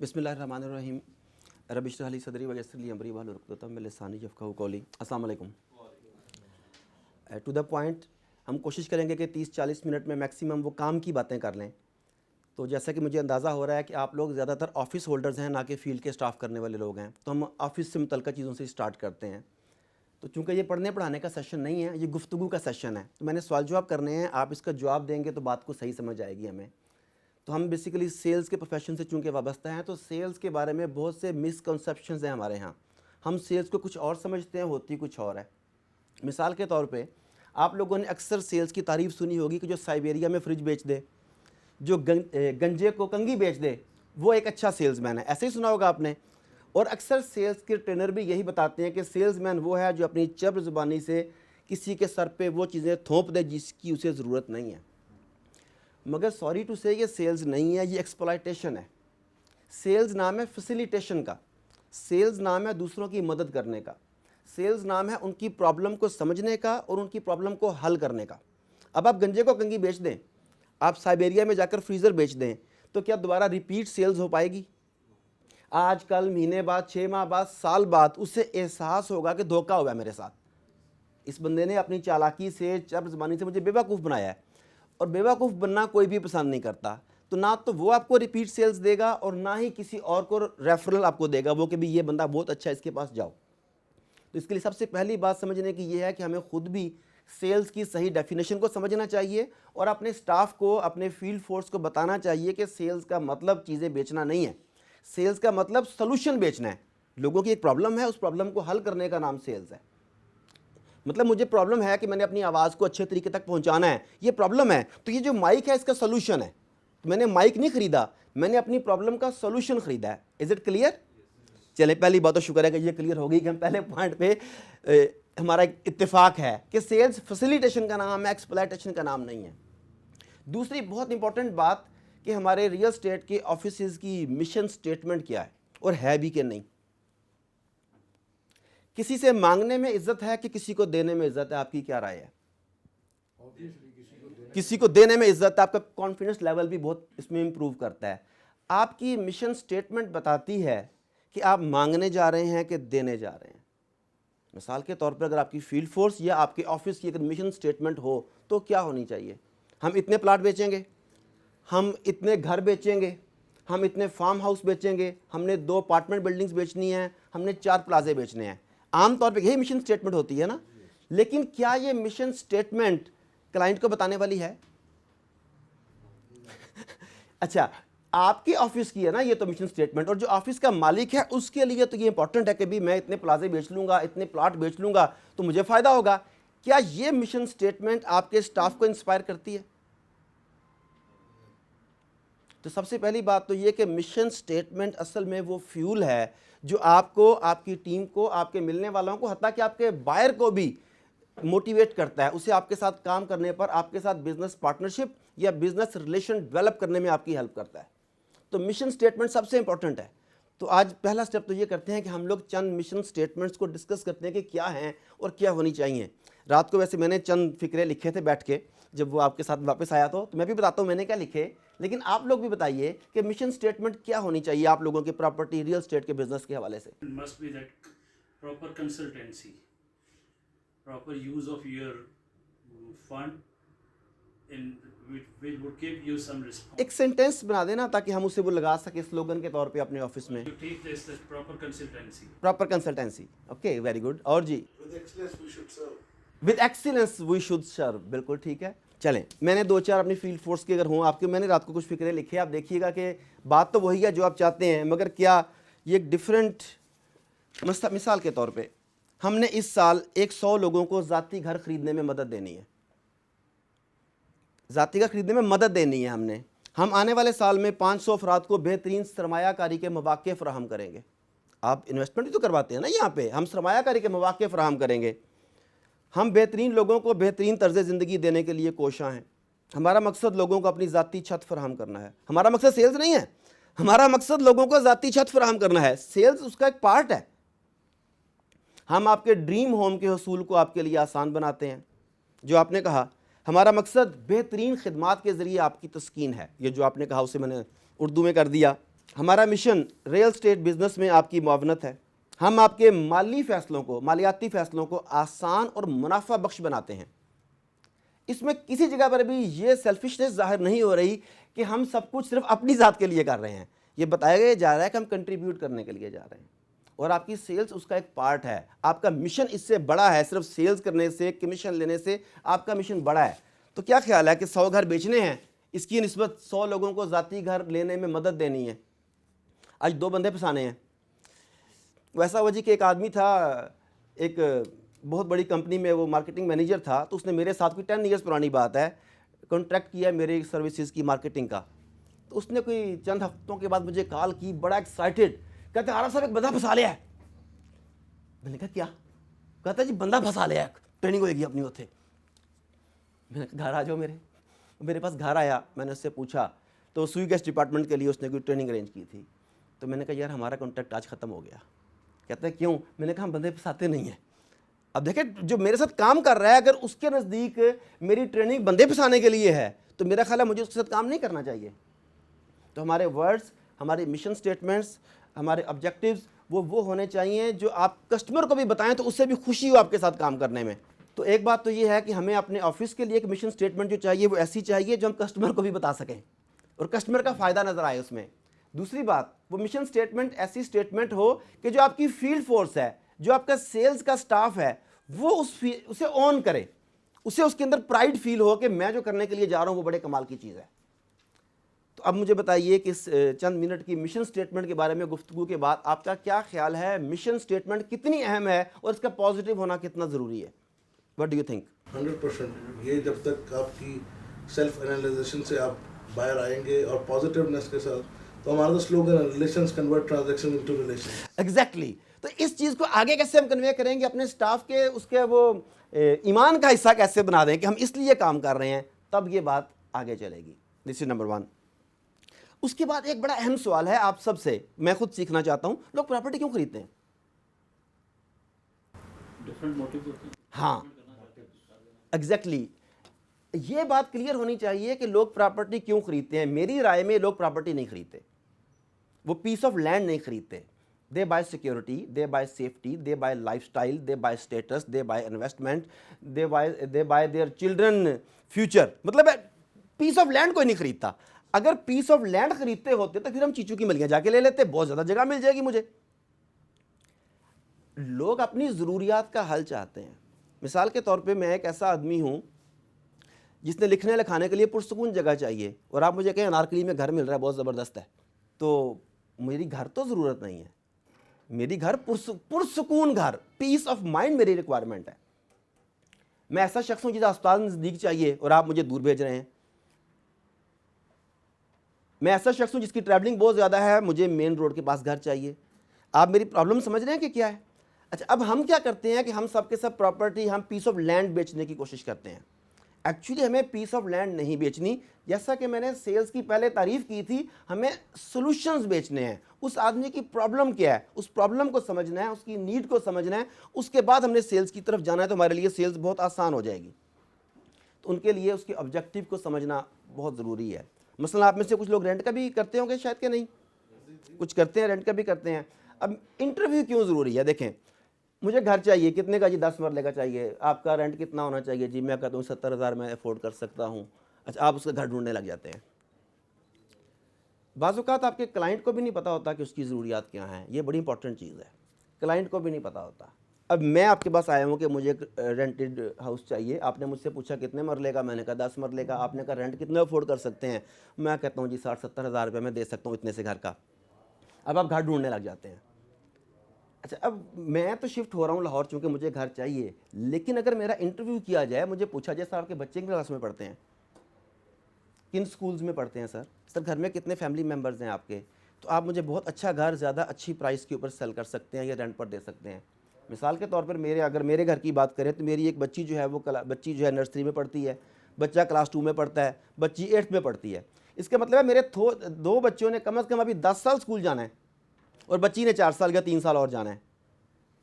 बिस्मिल्लाहिर्रहमानिर्रहीम रब इश्रह ली सदरी व यस्सिर ली अमरी वहलुल उक़दतम मिन लिसानी यफ़क़हू क़ौली। अस्सलाम वालेकुम। टू द पॉइंट हम कोशिश करेंगे कि 30-40 मिनट में मैक्सिमम वो काम की बातें कर लें। तो जैसा कि मुझे अंदाज़ा हो रहा है कि आप लोग ज़्यादातर ऑफ़िस होल्डर्स हैं, ना कि फ़ील्ड के स्टाफ़ करने वाले लोग हैं, तो हम ऑफ़िस से मुतल्लिक़ चीज़ों से स्टार्ट करते हैं। तो चूँकि ये पढ़ने पढ़ाने का सेशन नहीं है, ये गुफ्तगू का सेशन है, तो मैंने सवाल जवाब करने हैं। आप इसका जवाब देंगे तो बात को सही समझ आएगी हमें। तो हम बेसिकली सेल्स के प्रोफेशन से चूँकि वाबस्ता हैं, तो सेल्स के बारे में बहुत से मिसकंसेप्शंस हैं हमारे यहाँ। हम सेल्स को कुछ और समझते हैं, होती कुछ और है। मिसाल के तौर पे आप लोगों ने अक्सर सेल्स की तारीफ़ सुनी होगी कि जो साइबेरिया में फ्रिज बेच दे, जो गंजे को कंघी बेच दे, वो एक अच्छा सेल्समैन है। ऐसे ही सुना होगा आपने। और अक्सर सेल्स के ट्रेनर भी यही बताते हैं कि सेल्समैन वो है जो अपनी चब्र ज़ुबानी से किसी के सर पे वो चीज़ें थोप दे जिसकी उसे ज़रूरत नहीं है। मगर सॉरी टू से ये सेल्स नहीं है, ये एक्सप्लॉयटेशन है। सेल्स नाम है फैसिलिटेशन का, सेल्स नाम है दूसरों की मदद करने का, सेल्स नाम है उनकी प्रॉब्लम को समझने का और उनकी प्रॉब्लम को हल करने का। अब आप गंजे को कंघी बेच दें, आप साइबेरिया में जाकर फ्रीज़र बेच दें, तो क्या दोबारा रिपीट सेल्स हो पाएगी? आज कल महीने बाद, 6 माह बाद, साल बाद उसे एहसास होगा कि धोखा हुआ है मेरे साथ, इस बंदे ने अपनी चालाकी से, चब्र ज़बानी से मुझे बेवकूफ़ बनाया है। और बेवकूफ़ बनना कोई भी पसंद नहीं करता। तो ना तो वो आपको रिपीट सेल्स देगा और ना ही किसी और को रेफरल आपको देगा वो कि भी ये बंदा बहुत अच्छा है, इसके पास जाओ। तो इसके लिए सबसे पहली बात समझने की ये है कि हमें खुद भी सेल्स की सही डेफिनेशन को समझना चाहिए और अपने स्टाफ को, अपने फील्ड फोर्स को बताना चाहिए कि सेल्स का मतलब चीज़ें बेचना नहीं है। सेल्स का मतलब सॉल्यूशन बेचना है। लोगों की एक प्रॉब्लम है, उस प्रॉब्लम को हल करने का नाम सेल्स है। मतलब मुझे प्रॉब्लम है कि मैंने अपनी आवाज़ को अच्छे तरीके तक पहुंचाना है, ये प्रॉब्लम है, तो ये जो माइक है इसका सोल्यूशन है। मैंने माइक नहीं खरीदा, मैंने अपनी प्रॉब्लम का सोल्यूशन खरीदा है। Is it clear? चले, पहली बात तो शुक्र है कि ये क्लियर हो गई कि हम पहले पॉइंट पे हमारा एक इत्तेफाक है कि सेल्स फैसिलिटेशन का नाम है, एक्सप्लॉयटेशन का नाम नहीं है। दूसरी बहुत इंपॉर्टेंट बात कि हमारे रियल स्टेट के ऑफिस की मिशन स्टेटमेंट क्या है और है भी कि नहीं। किसी से मांगने में इज्जत है कि किसी को देने में इज्जत है? आपकी क्या राय है? किसी को देने में इज्जत है, आपका कॉन्फिडेंस लेवल भी बहुत इसमें इंप्रूव करता है। आपकी मिशन स्टेटमेंट बताती है कि आप मांगने जा रहे हैं कि देने जा रहे हैं। मिसाल के तौर पर अगर आपकी फील्ड फोर्स या आपके ऑफिस की अगर मिशन स्टेटमेंट हो तो क्या होनी चाहिए? हम इतने प्लाट बेचेंगे, हम इतने घर बेचेंगे, हम इतने फार्म हाउस बेचेंगे, हमने 2 अपार्टमेंट बिल्डिंग्स बेचनी हैं, हमने 4 प्लाजे बेचने हैं। आमतौर पे यही मिशन स्टेटमेंट होती है ना। लेकिन क्या ये मिशन स्टेटमेंट क्लाइंट को बताने वाली है? अच्छा, आपके ऑफिस की है ना ये तो मिशन स्टेटमेंट, और जो ऑफिस का मालिक है उसके लिए तो ये इंपॉर्टेंट है कि भी मैं इतने प्लाजे बेच लूंगा, इतने प्लॉट बेच लूंगा तो मुझे फायदा होगा। क्या ये मिशन स्टेटमेंट आपके स्टाफ को इंस्पायर करती है? तो सबसे पहली बात तो ये कि मिशन स्टेटमेंट असल में वो फ्यूल है जो आपको, आपकी टीम को, आपके मिलने वालों को, हत्ता कि आपके बायर को भी मोटिवेट करता है, उसे आपके साथ काम करने पर, आपके साथ बिजनेस पार्टनरशिप या बिजनेस रिलेशन डेवलप करने में आपकी हेल्प करता है। तो मिशन स्टेटमेंट सबसे इंपॉर्टेंट है। तो आज पहला स्टेप तो ये करते हैं कि हम लोग चंद मिशन स्टेटमेंट्स को डिस्कस करते हैं कि क्या हैं और क्या होनी चाहिए। रात को वैसे मैंने चंद फिक्रे लिखे थे बैठ के, जब वो आपके साथ वापस आया तो मैं भी बताता हूँ मैंने क्या लिखे। लेकिन आप लोग भी बताइए कि मिशन स्टेटमेंट क्या होनी चाहिए आप लोगों के प्रॉपर्टी, रियल एस्टेट के बिजनेस के हवाले से। Must be that proper consultancy, proper use of your fund in which would give you some response. एक सेंटेंस बना देना ताकि हम उसे वो लगा सके स्लोगन के तौर पे अपने ऑफिस में। You take this proper consultancy. Proper consultancy, okay, very good. और जी, With excellence we should serve. With excellence we should serve, बिल्कुल ठीक है। चलें, मैंने 2-4 अपनी फील्ड फोर्स के अगर हों आपके, मैंने रात को कुछ फिक्रे लिखे, आप देखिएगा कि बात तो वही है जो आप चाहते हैं, मगर क्या ये एक डिफरेंट। मिसाल के तौर पे हमने इस साल 100 लोगों को ज़ाती घर ख़रीदने में मदद देनी है, ज़ाती घर ख़रीदने में मदद देनी है हमने। हम आने वाले साल में 500 अफराद को बेहतरीन सरमायाकारी के मौक़े फ़राहम करेंगे। आप इन्वेस्टमेंट भी तो करवाते हैं ना यहाँ पे, हम सरमायाकारी के मौक़े फ़राहम करेंगे। हम बेहतरीन लोगों को बेहतरीन तर्ज़ ज़िंदगी देने के लिए कोशां हैं। हमारा मकसद लोगों को अपनी ज़ाती छत फराहम करना है। हमारा मकसद सेल्स नहीं है, हमारा मकसद लोगों को ज़ाती छत फराहम करना है। सेल्स उसका एक पार्ट है। हम आपके ड्रीम होम के हसूल को आपके लिए आसान बनाते हैं। जो आपने कहा हमारा मकसद बेहतरीन खिदमात के ज़रिए आपकी तस्कीन है, ये जो आपने कहा उसे मैंने उर्दू में कर दिया। हमारा मिशन रियल एस्टेट बिजनेस में आपकी मुआवनत है। हम आपके माली फैसलों को, मालियाती फैसलों को आसान और मुनाफा बख्श बनाते हैं। इसमें किसी जगह पर भी ये सेल्फिशनेस जाहिर नहीं हो रही कि हम सब कुछ सिर्फ अपनी ज़ात के लिए कर रहे हैं। ये बताया जा रहा है कि हम कंट्रीब्यूट करने के लिए जा रहे हैं और आपकी सेल्स उसका एक पार्ट है। आपका मिशन इससे बड़ा है, सिर्फ सेल्स करने से, कमीशन लेने से आपका मिशन बड़ा है। तो क्या ख्याल है कि 100 घर बेचने हैं, इसकी निस्बत 100 लोगों को ज़ाती घर लेने में मदद देनी है। आज 2 बंदे फंसाने हैं। वैसा वजह कि एक आदमी था, एक बहुत बड़ी कंपनी में वो मार्केटिंग मैनेजर था, तो उसने मेरे साथ, कोई 10 ईयर्स पुरानी बात है, कॉन्ट्रैक्ट किया मेरे सर्विसेज की मार्केटिंग का। तो उसने कोई चंद हफ्तों के बाद मुझे कॉल की, बड़ा एक्साइटेड, कहते आरफ साहब एक बंदा फंसा लिया है। मैंने कहा क्या? कहता जी बंदा फंसा लिया है, ट्रेनिंग होएगी अपनी उसे। मैंने कहा घर आ जाओ मेरे पास घर आया। मैंने उससे पूछा, तो सुई गैस डिपार्टमेंट के लिए उसने कोई ट्रेनिंग अरेंज की थी। तो मैंने कहा यार हमारा कॉन्ट्रैक्ट आज ख़त्म हो गया। कहते हैं क्यों? मैंने कहा हम बंदे फंसाते नहीं हैं। अब देखें, जो मेरे साथ काम कर रहा है, अगर उसके नज़दीक मेरी ट्रेनिंग बंदे फंसाने के लिए है तो मेरा ख्याल है मुझे उसके साथ काम नहीं करना चाहिए। तो हमारे वर्ड्स, हमारे मिशन स्टेटमेंट्स, हमारे ऑब्जेक्टिव्स वो होने चाहिए जो आप कस्टमर को भी बताएं तो उससे भी खुशी हो आपके साथ काम करने में। तो एक बात तो ये है कि हमें अपने ऑफिस के लिए एक मिशन स्टेटमेंट जो चाहिए वो ऐसी चाहिए जो हम कस्टमर को भी बता सकें और कस्टमर का फ़ायदा नज़र आए उसमें। दूसरी बात, वो मिशन स्टेटमेंट ऐसी स्टेटमेंट हो कि जो आपकी फील्ड फोर्स है, जो आपका सेल्स का स्टाफ है, वो उसे ऑन करे, उसे उसके अंदर प्राइड फील हो कि मैं जो करने के लिए जा रहा हूँ वो बड़े कमाल की चीज़ है। तो अब मुझे बताइए कि इस चंद मिनट की मिशन स्टेटमेंट के बारे में गुफ्तगू के बाद आपका क्या ख्याल है? मिशन स्टेटमेंट कितनी अहम है और इसका पॉजिटिव होना कितना ज़रूरी है? What do you think? 100%। ये जब तक आपकी सेल्फ एनालिजेशन से आप बाहर आएंगे और पॉजिटिवनेस के साथ, तो हमारा तो स्लोगन है, relations convert transaction into relations. Exactly. तो इस चीज़ को आगे कैसे हम कन्वे करेंगे अपने स्टाफ के, उसके वो ईमान का हिस्सा कैसे बना दें कि हम इसलिए काम कर रहे हैं, तब ये बात आगे चलेगी। This is number 1। उसके बाद एक बड़ा अहम सवाल है आप सबसे, मैं खुद सीखना चाहता हूं, लोग प्रॉपर्टी क्यों खरीदते हैं? डिफरेंट मोटिव होते हैं। हाँ, एग्जैक्टली। ये बात क्लियर होनी चाहिए कि लोग प्रॉपर्टी क्यों खरीदते हैं। मेरी राय में लोग प्रॉपर्टी नहीं खरीदते, वो पीस ऑफ लैंड नहीं खरीदते। They buy security, they buy safety, they buy lifestyle, they buy status, they buy investment, they buy their children future. मतलब पीस ऑफ लैंड कोई नहीं खरीदता। अगर पीस ऑफ लैंड खरीदते होते तो फिर हम चीचू की मलियां जाके ले लेते, बहुत ज़्यादा जगह मिल जाएगी मुझे। लोग अपनी ज़रूरियात का हल चाहते हैं। मिसाल के तौर पे मैं एक ऐसा आदमी हूँ जिसने लिखने लिखाने के लिए पुरसकून जगह चाहिए, और आप मुझे कहें अनारकली में घर मिल रहा है बहुत ज़बरदस्त है, तो मेरी घर तो ज़रूरत नहीं है। मेरी घर पुरसकून घर, पीस ऑफ माइंड मेरी रिक्वायरमेंट है। मैं ऐसा शख्स हूँ जिसे अस्पताल नज़दीक चाहिए और आप मुझे दूर भेज रहे हैं। मैं ऐसा शख्स हूँ जिसकी ट्रैवलिंग बहुत ज़्यादा है, मुझे मेन रोड के पास घर चाहिए। आप मेरी प्रॉब्लम समझ रहे हैं कि क्या है? अच्छा, अब हम क्या करते हैं कि हम सबके सब प्रॉपर्टी, हम पीस ऑफ लैंड बेचने की कोशिश करते हैं। एक्चुअली हमें पीस ऑफ लैंड नहीं बेचनी, जैसा कि मैंने सेल्स की पहले तारीफ़ की थी, हमें सॉल्यूशंस बेचने हैं। उस आदमी की प्रॉब्लम क्या है, उस प्रॉब्लम को समझना है, उसकी नीड को समझना है, उसके बाद हमने सेल्स की तरफ जाना है, तो हमारे लिए सेल्स बहुत आसान हो जाएगी। तो उनके लिए उसके ऑब्जेक्टिव को समझना बहुत ज़रूरी है। मसलन आप में से कुछ लोग रेंट का भी करते होंगे, शायद कि नहीं, कुछ करते हैं, रेंट का भी करते हैं। अब इंटरव्यू क्यों ज़रूरी है? देखें, मुझे घर चाहिए, कितने का जी? 10 मरले का चाहिए। आपका रेंट कितना होना चाहिए जी? मैं कहता हूँ 70,000 मैं अफोर्ड कर सकता हूँ। अच्छा, आप उसका घर ढूंढने लग जाते हैं। बाज़ औक़ात आपके क्लाइंट को भी नहीं पता होता कि उसकी ज़रूरियात क्या हैं। ये बड़ी इंपॉर्टेंट चीज़ है, क्लाइंट को भी नहीं पता होता। अब मैं आपके पास आया हूँ कि मुझे एक रेंटेड हाउस चाहिए। आपने मुझसे पूछा कितने मरले का, मैंने कहा 10 मरले का। आपने कहा रेंट कितने अफोर्ड कर सकते हैं? मैं कहता हूँ जी 60-70 हज़ार रुपये मैं दे सकता हूँ इतने से घर का। अब आप घर ढूंढने लग जाते हैं। अच्छा, अब मैं तो शिफ्ट हो रहा हूँ लाहौर, चूँकि मुझे घर चाहिए, लेकिन अगर मेरा इंटरव्यू किया जाए, मुझे पूछा जाए सर आपके बच्चे किस क्लास में पढ़ते हैं, किन स्कूल्स में पढ़ते हैं, सर घर में कितने फैमिली मेम्बर्स हैं आपके, तो आप मुझे बहुत अच्छा घर ज़्यादा अच्छी प्राइस के ऊपर सेल कर सकते हैं या रेंट पर दे सकते हैं। मिसाल के तौर पर अगर मेरे घर की बात करें तो मेरी एक बच्ची जो है वो बच्ची जो है नर्सरी में पढ़ती है, बच्चा क्लास 2 में पढ़ता है, बच्ची 8th में पढ़ती है। इसका मतलब है मेरे 2 बच्चों ने कम से कम अभी 10 साल स्कूल जाना है और बच्ची ने 4 साल या 3 साल और जाना है।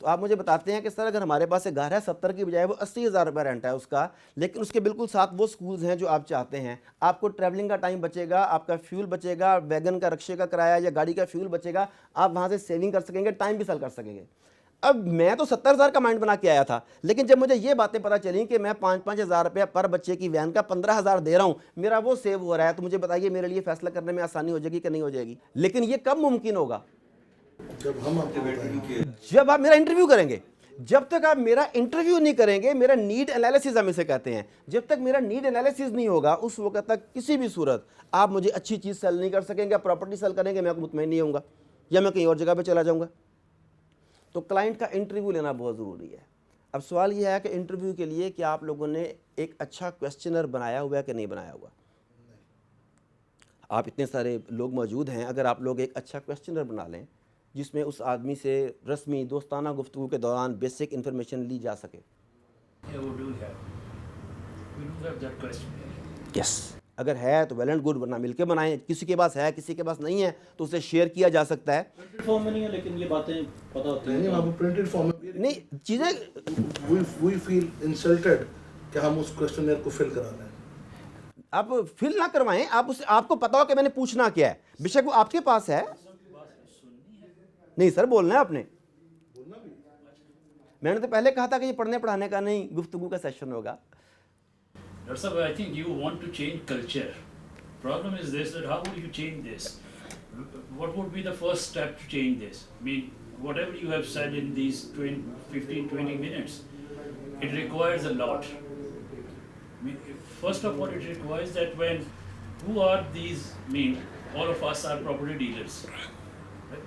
तो आप मुझे बताते हैं कि सर अगर हमारे पास एक घर है 70 की बजाय वो 80,000 रुपये रेंट है उसका, लेकिन उसके बिल्कुल साथ वो स्कूल्स हैं जो आप चाहते हैं, आपको ट्रैवलिंग का टाइम बचेगा, आपका फ्यूल बचेगा, वैगन का रिक्शे का किराया या गाड़ी का फ्यूल बचेगा, आप वहाँ से सेविंग कर सकेंगे, टाइम भी सेल कर सकेंगे। अब मैं तो 70,000 का माइंड बना के आया था, लेकिन जब मुझे ये बातें पता चली कि मैं 5-5 हज़ार रुपया पर बच्चे की वैन का 15,000 दे रहा हूँ, मेरा वो सेव हो रहा है, तो मुझे बताइए मेरे लिए फैसला करने में आसानी हो जाएगी कि नहीं हो जाएगी। लेकिन ये कब मुमकिन होगा? जब हम आपको बताएंगे, जब आप मेरा इंटरव्यू करेंगे। जब तक आप मेरा इंटरव्यू नहीं करेंगे, मेरा नीड एनालिसिस हम इसे कहते हैं, जब तक मेरा नीड एनालिसिस नहीं होगा उस वक्त तक किसी भी सूरत आप मुझे अच्छी चीज़ सेल नहीं कर सकेंगे। आप प्रॉपर्टी सेल करेंगे, मैं मुतमईन नहीं होऊंगा या मैं कहीं और जगह पे चला जाऊंगा। तो क्लाइंट का इंटरव्यू लेना बहुत ज़रूरी है। अब सवाल यह है कि इंटरव्यू के लिए क्या आप लोगों ने एक अच्छा क्वेश्चनर बनाया हुआ है कि नहीं बनाया हुआ? आप इतने सारे लोग मौजूद हैं, अगर आप लोग एक अच्छा क्वेश्चनर बना लें जिसमें उस आदमी से रस्मी दोस्ताना गुफ्तगू के दौरान बेसिक इन्फॉर्मेशन ली जा सके। Yeah, we do have that question. Yes, अगर है तो वेल एंड गुड, वरना मिलके बनाएं। किसी के पास है, किसी के पास नहीं है, तो उसे शेयर किया जा सकता है। प्रिंटेड फॉर्म में नहीं है, लेकिन ये बातें पता होती नहीं हैं। आपको प्रिंटेड फॉर्म में नहीं चीज़ें वी फील इंसल्टेड कि हम उस क्वेश्चनर को फिल करा रहे हैं। आप फिल ना करवाएं, आप उसे, आपको पता हो कि मैंने पूछना क्या है, बेशक वो आपके पास है। नहीं सर, बोलना है आपने। मैंने तो पहले कहा था कि ये पढ़ने पढ़ाने का नहीं, गुफ्तगू का सेशन होगा। Dr. Sahab, I think you want to change culture. Problem is this, that how would you change this? What would be the first step to change this? I mean, whatever you have said in these 15-20 minutes, it requires a lot. I mean, first of all, it requires that who are these, I mean, all of us are property dealers, right?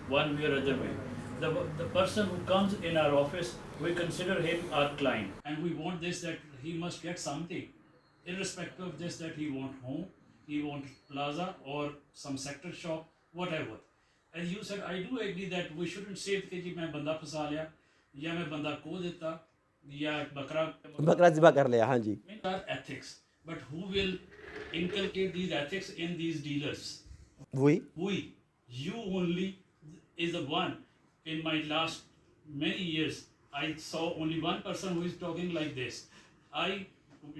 One way or other way. The person who comes in our office, we consider him our client. And we want this, that he must get something. Irrespective of this, that he want home, he want plaza or some sector shop, whatever. As you said, I do agree that we shouldn't say कि जी मैं बंदा फंसा लिया या मैं बंदा को देता या बकरा ज़िबा कर लिया। हाँ जी। Are ethics, but who will inculcate these ethics in these dealers? वही You only is the one. In my last many years, I saw only one person who is talking like this.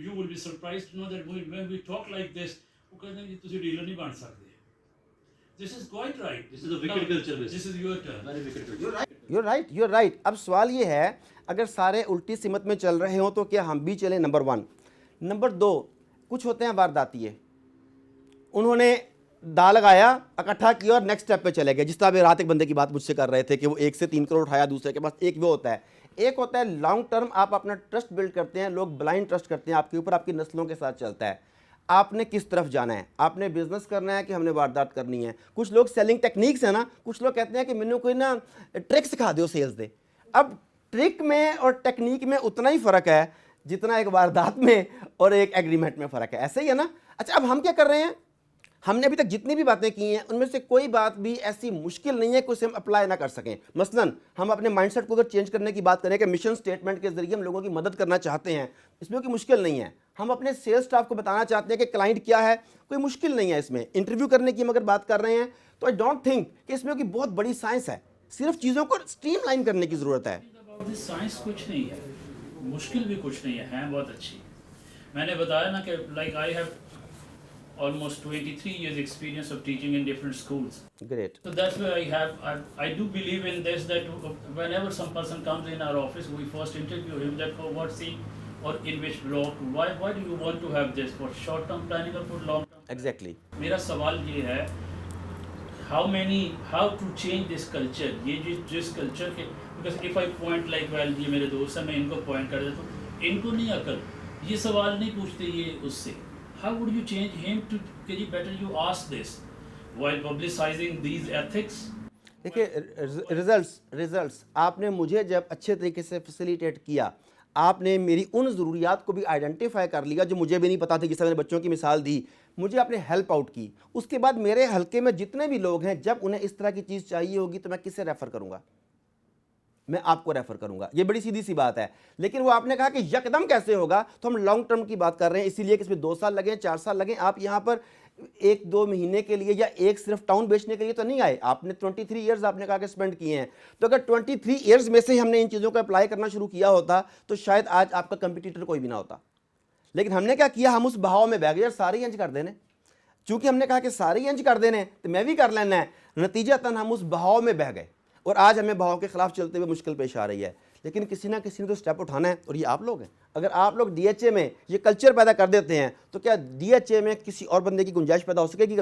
You will be surprised to know that when we talk like this, वो कहते हैं कि तुझे dealer नहीं बन सकते। This is quite right. This is a wicked culture. This is your turn. Very wicked culture. you're right। अब सवाल ये है, अगर सारे उल्टी सिमत में चल रहे हो तो क्या हम भी चलें? नंबर 1। नंबर 2, कुछ होते हैं वारदातिये, उन्होंने दा लगाया, इकट्ठा किया और नेक्स्ट स्टेप पे चले गए। जिस तरह अभी रात एक बंदे की बात मुझसे कर रहे थे कि वो 1 से 3 करोड़ उठाया, दूसरे के पास एक वो होता है। एक होता है लॉन्ग टर्म, आप अपना ट्रस्ट बिल्ड करते हैं, लोग ब्लाइंड ट्रस्ट करते हैं आपके ऊपर, आपकी नस्लों के साथ चलता है। आपने किस तरफ जाना है, आपने बिजनेस करना है कि हमने वारदात करनी है। कुछ लोग सेलिंग टेक्निक्स है ना, कुछ लोग कहते हैं कि मैंने कोई ना ट्रिक सिखा दो, सेल्स दे। अब ट्रिक में और टेक्निक में उतना ही फ़र्क है जितना एक वारदात में और एक एग्रीमेंट में फ़र्क है। ऐसे ही है ना। अच्छा, अब हम क्या कर रहे हैं? हमने अभी तक जितनी भी बातें की हैं उनमें से कोई बात भी ऐसी मुश्किल नहीं है कि उसे हम अप्लाई ना कर सकें। मसलन हम अपने माइंडसेट को अगर चेंज करने की बात करें कि मिशन स्टेटमेंट के जरिए हम लोगों की मदद करना चाहते हैं, इसमें कोई मुश्किल नहीं है। हम अपने सेल्स स्टाफ को बताना चाहते हैं कि क्लाइंट क्या है, कोई मुश्किल नहीं है इसमें। इंटरव्यू करने की हम अगर बात कर रहे हैं तो आई डोंट थिंक कि इसमें कोई बहुत बड़ी साइंस है, सिर्फ चीज़ों को स्ट्रीमलाइन करने की ज़रूरत है। साइंस कुछ नहीं है, मुश्किल भी कुछ नहीं है बहुत अच्छी। मैंने बताया ना कि like I have almost 23 years experience of teaching in different schools. Great. So that's why I do believe in this, that whenever some person comes in our office, we first interview him that for what scene or in which block, why do you want to have this, for short term planning or for long term? Exactly. मेरा सवाल ये है, how to change this culture, ये जिस culture के, because if I point like well ये मेरे दोस्त हैं, मैं इनको point कर देता हूँ, इनको नहीं अकल, ये सवाल नहीं पूछते ये उससे। How would you change him to better you ask this while publicizing these ethics? देखिए रिजल्ट्स आपने मुझे जब अच्छे तरीके से फैसिलिटेट किया, आपने मेरी उन ज़रूरियात को भी आइडेंटिफाई कर लिया जो मुझे भी नहीं पता थी। जिस मैंने बच्चों की मिसाल दी, मुझे आपने हेल्प आउट की। उसके बाद मेरे हल्के में जितने भी लोग हैं, जब उन्हें इस तरह की चीज़ चाहिए होगी तो मैं किसे रेफ़र करूँगा? मैं आपको रेफ़र करूंगा। ये बड़ी सीधी सी बात है। लेकिन वो आपने कहा कि यकदम कैसे होगा, तो हम लॉन्ग टर्म की बात कर रहे हैं, इसीलिए कि इसमें 2 साल लगें, 4 साल लगें। आप यहाँ पर 1-2 महीने के लिए या एक सिर्फ टाउन बेचने के लिए तो नहीं आए। आपने 23 ईयर्स आपने कहा कि स्पेंड किए हैं, तो अगर 23 ईयर्स में से हमने इन चीज़ों को अप्लाई करना शुरू किया होता तो शायद आज आपका कंपटीटर कोई भी ना होता। लेकिन हमने क्या किया, हम उस बहाव में बह गए, यार सारे इंच कर देने। चूंकि हमने कहा कि सारे इंच कर देने तो मैं भी कर लेना है, नतीजतन हम उस बहाव में बह गए और आज हमें बहाव के खिलाफ चलते हुए मुश्किल पेश आ रही है। लेकिन किसी ना किसी ने तो स्टेप उठाना है, और ये आप लोग हैं। अगर आप लोग डीएचए में ये कल्चर पैदा कर देते हैं तो क्या डीएचए में किसी और बंदे की गुंजाइश पैदा हो सकेगी?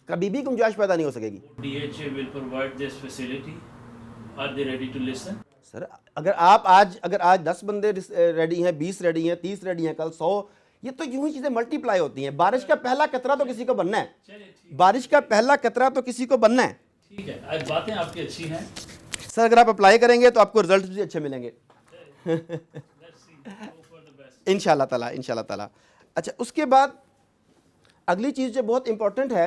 कभी भी गुंजाइश पैदा नहीं हो सकेगी। DHA will provide this facility. Are they ready to listen? Sir अगर आज 10 बंदे रेडी हैं, 20 रेडी हैं, 30 रेडी हैं, कल 100, ये तो यूं ही चीज़ें मल्टीप्लाई होती हैं। बारिश का पहला कतरा तो किसी को बनना है, चलिए ठीक बारिश का पहला कतरा तो किसी को बनना है। ठीक है, आज बातें आपकी अच्छी हैं। सर अगर आप अप्लाई करेंगे तो आपको रिजल्ट भी अच्छे मिलेंगे Let's see, hope for the best. इंशाल्लाह ताला। अच्छा, उसके बाद अगली चीज़ जो बहुत इंपॉर्टेंट है,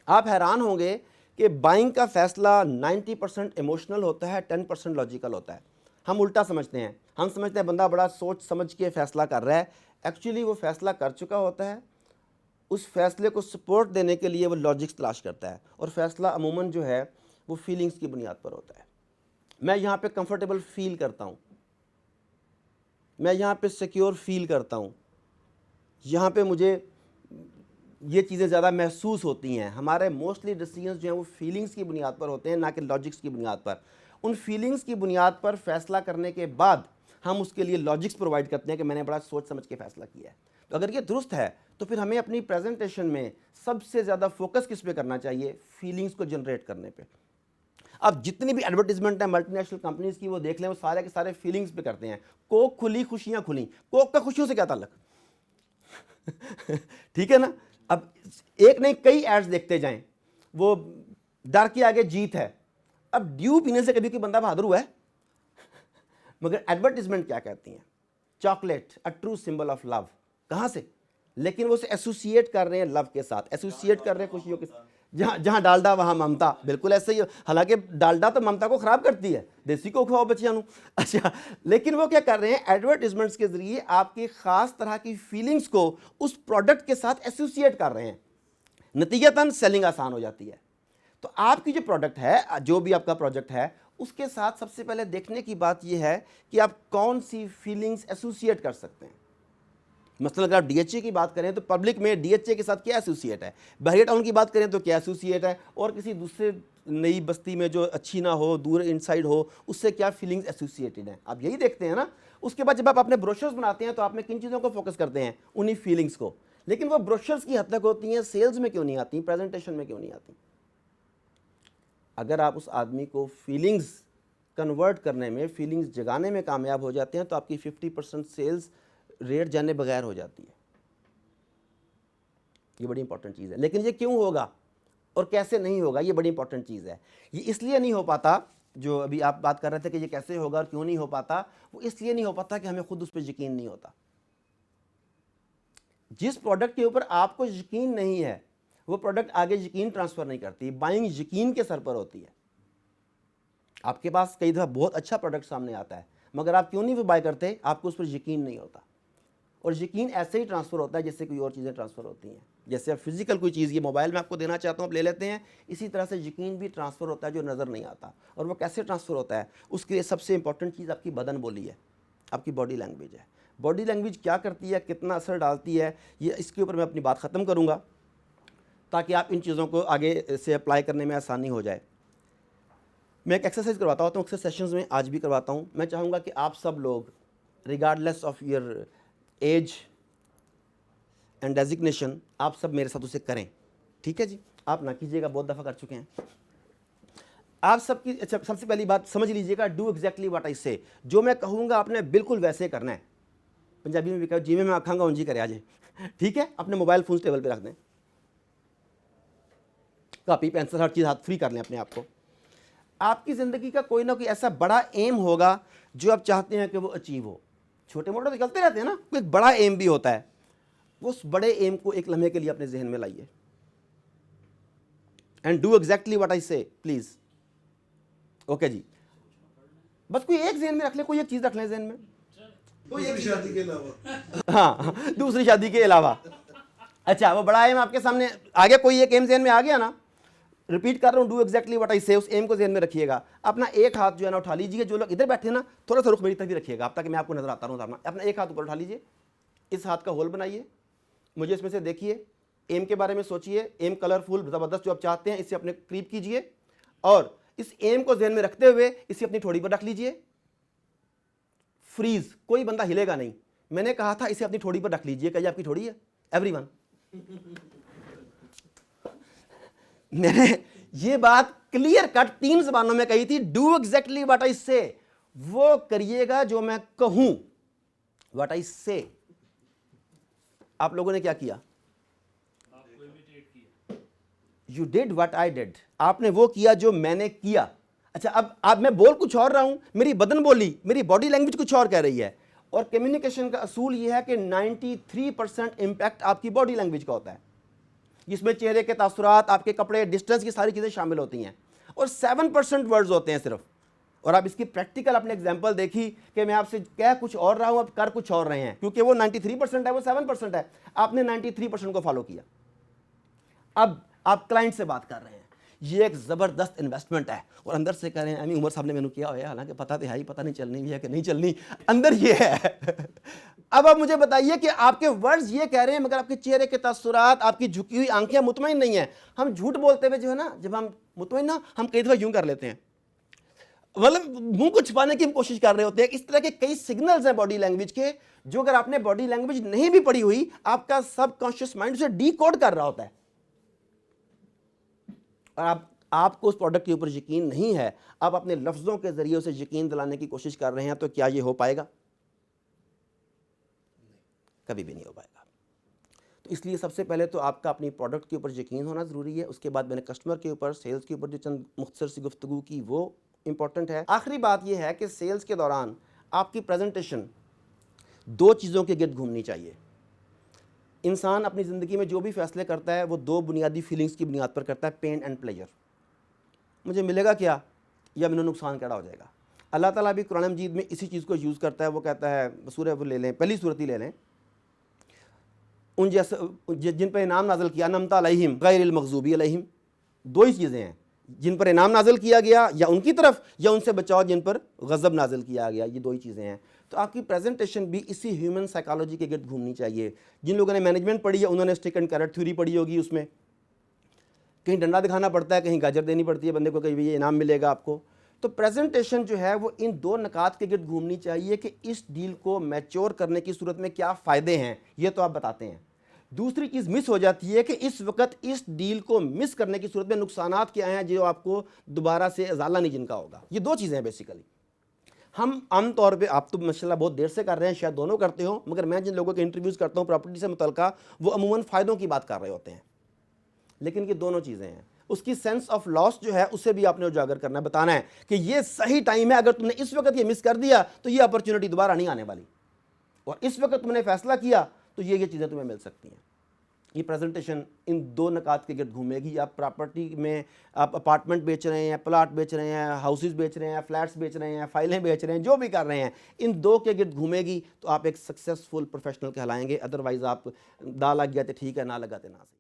आप हैरान होंगे कि बाइंग का फ़ैसला 90% इमोशनल होता है, 10% लॉजिकल होता है। हम उल्टा समझते हैं, हम समझते हैं बंदा बड़ा सोच समझ के फ़ैसला कर रहा है। एक्चुअली वो फ़ैसला कर चुका होता है, उस फैसले को सपोर्ट देने के लिए वो लॉजिक्स तलाश करता है, और फैसला अमूमन जो है वो फीलिंग्स की बुनियाद पर होता है। मैं यहाँ पे कंफर्टेबल फील करता हूँ, मैं यहाँ पे सिक्योर फील करता हूँ, यहाँ पे मुझे ये चीज़ें ज़्यादा महसूस होती हैं। हमारे मोस्टली डिसीजंस जो हैं वो फीलिंग्स की बुनियाद पर होते हैं, ना कि लॉजिक्स की बुनियाद पर। उन फीलिंग्स की बुनियाद पर फैसला करने के बाद हम उसके लिए लॉजिक्स प्रोवाइड करते हैं कि मैंने बड़ा सोच समझ के फैसला किया है। तो अगर ये दुरुस्त है तो फिर हमें अपनी प्रेजेंटेशन में सबसे ज़्यादा फोकस किस पे करना चाहिए? फीलिंग्स को जनरेट करने पे। अब जितनी भी एडवर्टीजमेंट है मल्टीनेशनल कंपनीज की, वो देख लें, वो सारे के सारे फीलिंग्स पे करते हैं। कोक खुली खुशियाँ खुली, कोक का खुशियों से क्या ताल्लुक? ठीक है ना। अब एक नहीं कई एड्स देखते जाएं, वो डर के आगे जीत है। अब ड्यू पीने से कभी कोई बंदा बहादुर हुआ है? मगर एडवर्टीजमेंट क्या कहती हैं? Chocolate a true symbol of love. कहाँ से? लेकिन वो उसे एसोसिएट कर रहे हैं लव के साथ, एसोसिएट कर रहे हैं खुशियों के साथ। जहाँ डालडा वहाँ ममता, बिल्कुल ऐसे ही। हालांकि डालडा तो ममता को खराब करती है, देसी को खवाओ बच्चियां नू। अच्छा, लेकिन वो क्या कर रहे हैं? एडवर्टीजमेंट्स के जरिए आपकी खास तरह की फीलिंग्स को उस प्रोडक्ट के साथ एसोसिएट कर रहे हैं। नतीजतन सेलिंग आसान हो जाती है। तो आपकी जो प्रोडक्ट है, जो भी आपका प्रोजेक्ट है, उसके साथ सबसे पहले देखने की बात यह है कि आप कौन सी फीलिंग्स एसोसिएट कर सकते हैं। मसलन अगर आप डीएचए की बात करें तो पब्लिक में डीएचए के साथ क्या एसोसिएट है, बहरिया टाउन की बात करें तो क्या एसोसिएट है, और किसी दूसरे नई बस्ती में जो अच्छी ना हो, दूर इनसाइड हो, उससे क्या फीलिंग्स एसोसिएटेड हैं। आप यही देखते हैं ना। उसके बाद जब आप अपने ब्रोशर्स बनाते हैं तो आप में किन चीज़ों को फोकस करते हैं? उन्हीं फीलिंग्स को। लेकिन वो ब्रोशर्स की हद तक होती हैं, सेल्स में क्यों नहीं आती, प्रेजेंटेशन में क्यों नहीं आती? अगर आप उस आदमी को फीलिंग्स कन्वर्ट करने में, फीलिंग्स जगाने में कामयाब हो जाते हैं तो आपकी 50% सेल्स रेट जाने बगैर हो जाती है। ये बड़ी इंपॉर्टेंट चीज़ है। लेकिन ये क्यों होगा और कैसे नहीं होगा, ये बड़ी इंपॉर्टेंट चीज़ है। ये इसलिए नहीं हो पाता, जो अभी आप बात कर रहे थे कि ये कैसे होगा और क्यों नहीं हो पाता, वो इसलिए नहीं हो पाता कि हमें खुद उस पर यकीन नहीं होता। जिस प्रोडक्ट के ऊपर आपको यकीन नहीं है, वो प्रोडक्ट आगे यकीन ट्रांसफ़र नहीं करती। बाइंग यकीन के सर पर होती है। आपके पास कई दफ़ा बहुत अच्छा प्रोडक्ट सामने आता है, मगर आप क्यों नहीं वो बाय करते? आपको उस पर यकीन नहीं होता। और यकीन ऐसे ही ट्रांसफ़र होता है जैसे कोई और चीज़ें ट्रांसफ़र होती हैं। जैसे आप फिजिकल कोई चीज़, ये मोबाइल में आपको देना चाहता हूँ, आप ले लेते हैं, इसी तरह से यकीन भी ट्रांसफ़र होता है जो नज़र नहीं आता। और वो कैसे ट्रांसफ़र होता है? उसके लिए सबसे इंपॉर्टेंट चीज़ आपकी बदन बोली है, आपकी बॉडी लैंग्वेज है। बॉडी लैंग्वेज क्या करती है, कितना असर डालती है, ये इसके ऊपर मैं अपनी बात ख़त्म करूँगा ताकि आप इन चीज़ों को आगे से अप्लाई करने में आसानी हो जाए। मैं एक एक्सरसाइज करवाता हूँ, अक्सर सेशंस में आज भी करवाता हूँ। मैं चाहूँगा कि आप सब लोग regardless of your age and designation, आप सब मेरे साथ उसे करें। ठीक है जी? आप ना कीजिएगा, बहुत दफ़ा कर चुके हैं आप सबकी। अच्छा, सबसे पहली बात समझ लीजिएगा, डू एग्जैक्टली व्हाट आई से। जो मैं कहूँगा आपने बिल्कुल वैसे करना है। पंजाबी में भी कहा, जी में मैं आखांगा उंजी करे आज। ठीक है? अपने मोबाइल फोन टेबल पे रख दें, कॉपी पेंसिल हर चीज़ हाथ फ्री कर लें अपने आप को। आपकी ज़िंदगी का कोई ना कोई ऐसा बड़ा एम होगा जो आप चाहते हैं कि वो अचीव हो। छोटे मोटे तो चलते रहते हैं ना, कोई एक बड़ा एम भी होता है। उस बड़े एम को एक लम्हे के लिए अपने जहन में लाइए। And do exactly what I से, प्लीज़। ओके जी। बस कोई एक जहन में रख ले, कोई एक चीज़ रख लें जहन में, दूसरी शादी के अलावा। हाँ दूसरी शादी के अलावा। अच्छा वो बड़ा एम आपके सामने आ गया, कोई एक एम जहन में आ गया ना, रिपीट कर रहा हूँ, डू एग्जैक्टली व्हाट आई से, उस एम को जहन में रखिएगा। अपना एक हाथ जो है ना उठा लीजिए, जो लोग इधर बैठे हैं ना थोड़ा सा रुख मेरी तरफ ही रखिएगा आप, ताकि मैं आपको नजर आता रहूँ। अपना एक हाथ ऊपर उठा लीजिए, इस हाथ का होल बनाइए, मुझे इसमें से देखिए, एम के बारे में सोचिए, एम कलरफुल ज़बरदस्त जो आप चाहते हैं इसे अपने करीब कीजिए, और इस एम को जहन में रखते हुए इसे अपनी ठोड़ी पर रख लीजिए। फ्रीज, कोई बंदा हिलेगा नहीं। मैंने कहा था इसे अपनी ठोड़ी पर रख लीजिए, क्या ये आपकी ठोड़ी है एवरीवन? मैंने ये बात क्लियर कट 3 ज़बानों में कही थी, डू एग्जैक्टली व्हाट आई से, वो करिएगा जो मैं कहूं, व्हाट आई से। आप लोगों ने क्या किया? आपको इमिटेट किया। You did what I did, आपने वो किया जो मैंने किया। अच्छा अब मैं बोल कुछ और रहा हूं, मेरी बदन बोली, मेरी बॉडी लैंग्वेज कुछ और कह रही है। और कम्युनिकेशन का असूल यह है कि 93% इंपैक्ट आपकी बॉडी लैंग्वेज का होता है, जिसमें चेहरे के तासुरात, आपके कपड़े, डिस्टेंस की सारी चीज़ें शामिल होती हैं, और 7% वर्ड्स होते हैं सिर्फ। और आप इसकी प्रैक्टिकल अपने एग्जांपल देखी कि मैं आपसे कह कुछ और रहा हूं, अब कर कुछ और रहे हैं, क्योंकि वो 93% है, वो 7% है, आपने 93% को फॉलो किया। अब आप क्लाइंट से बात कर रहे हैं, ये एक ज़बरदस्त इन्वेस्टमेंट है, और अंदर से कह रहे हैं अमी उमर साहब ने मैंने किया है, हालांकि पता तो है ही, पता नहीं चलनी भी है कि नहीं चलनी, अंदर ये है। अब आप मुझे बताइए कि आपके वर्ड्स ये कह रहे हैं, मगर आपके चेहरे के तासुरात, आपकी झुकी हुई आंखें मुतमईन नहीं है। हम झूठ बोलते हुए जो है ना, जब हम मुतमईन ना, हम कई दफ़ा यूं कर लेते हैं, मतलब मुंह को छुपाने की हम कोशिश कर रहे होते हैं। इस तरह के कई सिग्नल्स हैं बॉडी लैंग्वेज के, जो अगर आपने बॉडी लैंग्वेज नहीं भी पढ़ी हुई, आपका सबकॉन्शियस माइंड उसे डीकोड कर रहा होता है। और आपको उस प्रोडक्ट के ऊपर यकीन नहीं है, आप अपने लफ्ज़ों के ज़रिए उसे यकीन दिलाने की कोशिश कर रहे हैं, तो क्या ये हो पाएगा? कभी भी नहीं हो पाएगा। तो इसलिए सबसे पहले तो आपका अपनी प्रोडक्ट के ऊपर यकीन होना ज़रूरी है। उसके बाद मैंने कस्टमर के ऊपर, सेल्स के ऊपर जो चंद मुख्तसर सी गुफ्तगू की, वो इंपॉर्टेंट है। आखिरी बात यह है कि सेल्स के दौरान आपकी प्रेजेंटेशन 2 चीज़ों के गिर्द घूमनी चाहिए। इंसान अपनी ज़िंदगी में जो भी फैसले करता है वो 2 बुनियादी फीलिंग्स की बुनियाद पर करता है, पेन एंड प्लेजर। मुझे मिलेगा क्या या मैंने नुकसान क्या हो जाएगा। अल्लाह ताला भी कुरान मजीद में इसी चीज़ को यूज़ करता है। वो कहता है, सूरह वो ले लें, पहली सूरत ही ले लें, उन जैसे जिन पर इनाम नाज़िल किया, अनअमता अलैहिम गैरिल मग़ज़ूबी अलैहिम। 2 ही चीज़ें हैं, जिन पर इनाम नाज़िल किया गया या उनकी तरफ, या उनसे बचाओ जिन पर गज़ब नाज़िल किया गया। ये 2 ही चीज़ें हैं। तो आपकी प्रेजेंटेशन भी इसी ह्यूमन साइकोलॉजी के गिर्द घूमनी चाहिए। जिन लोगों ने मैनेजमेंट पढ़ी है उन्होंने स्टिक एंड कैरेट थ्योरी पढ़ी होगी, उसमें कहीं डंडा दिखाना पड़ता है, कहीं गाजर देनी पड़ती है बंदे को, कहीं ये इनाम मिलेगा आपको। तो प्रेजेंटेशन जो है वो इन 2 नकात के गिर्द घूमनी चाहिए कि इस डील को मैच्योर करने की सूरत में क्या फ़ायदे हैं, ये तो आप बताते हैं। दूसरी चीज़ मिस हो जाती है कि इस वक्त इस डील को मिस करने की सूरत में नुकसानात क्या हैं जो आपको दोबारा से अजाला नहीं जिनका होगा। ये 2 चीज़ें हैं बेसिकली। हम आम तौर पे, आप तो माशाल्लाह बहुत देर से कर रहे हैं, शायद दोनों करते हो, मगर मैं जिन लोगों के इंटरव्यूज़ करता हूँ प्रॉपर्टी से मुतल्लिका, वो अमूमन फ़ायदों की बात कर रहे होते हैं। लेकिन ये दोनों चीज़ें हैं। उसकी सेंस ऑफ लॉस जो है उसे भी आपने उजागर करना है, बताना है कि ये सही टाइम है, अगर तुमने इस वक्त ये मिस कर दिया तो ये अपॉर्चुनिटी दोबारा नहीं आने वाली, और इस वक्त तुमने फैसला किया तो ये चीज़ें तुम्हें मिल सकती हैं। ये प्रेजेंटेशन इन 2 नकात के गिर्द घूमेगी। आप प्रॉपर्टी में, आप अपार्टमेंट बेच रहे हैं, प्लाट बेच रहे हैं, हाउसेस बेच रहे हैं, फ्लैट्स बेच रहे हैं, फाइलें बेच रहे हैं, जो भी कर रहे हैं, इन 2 के गिर्द घूमेगी तो आप एक सक्सेसफुल प्रोफेशनल कहलाएंगे। अदरवाइज़ आप दा लग गया तो ठीक है, ना लगा तो ना सही।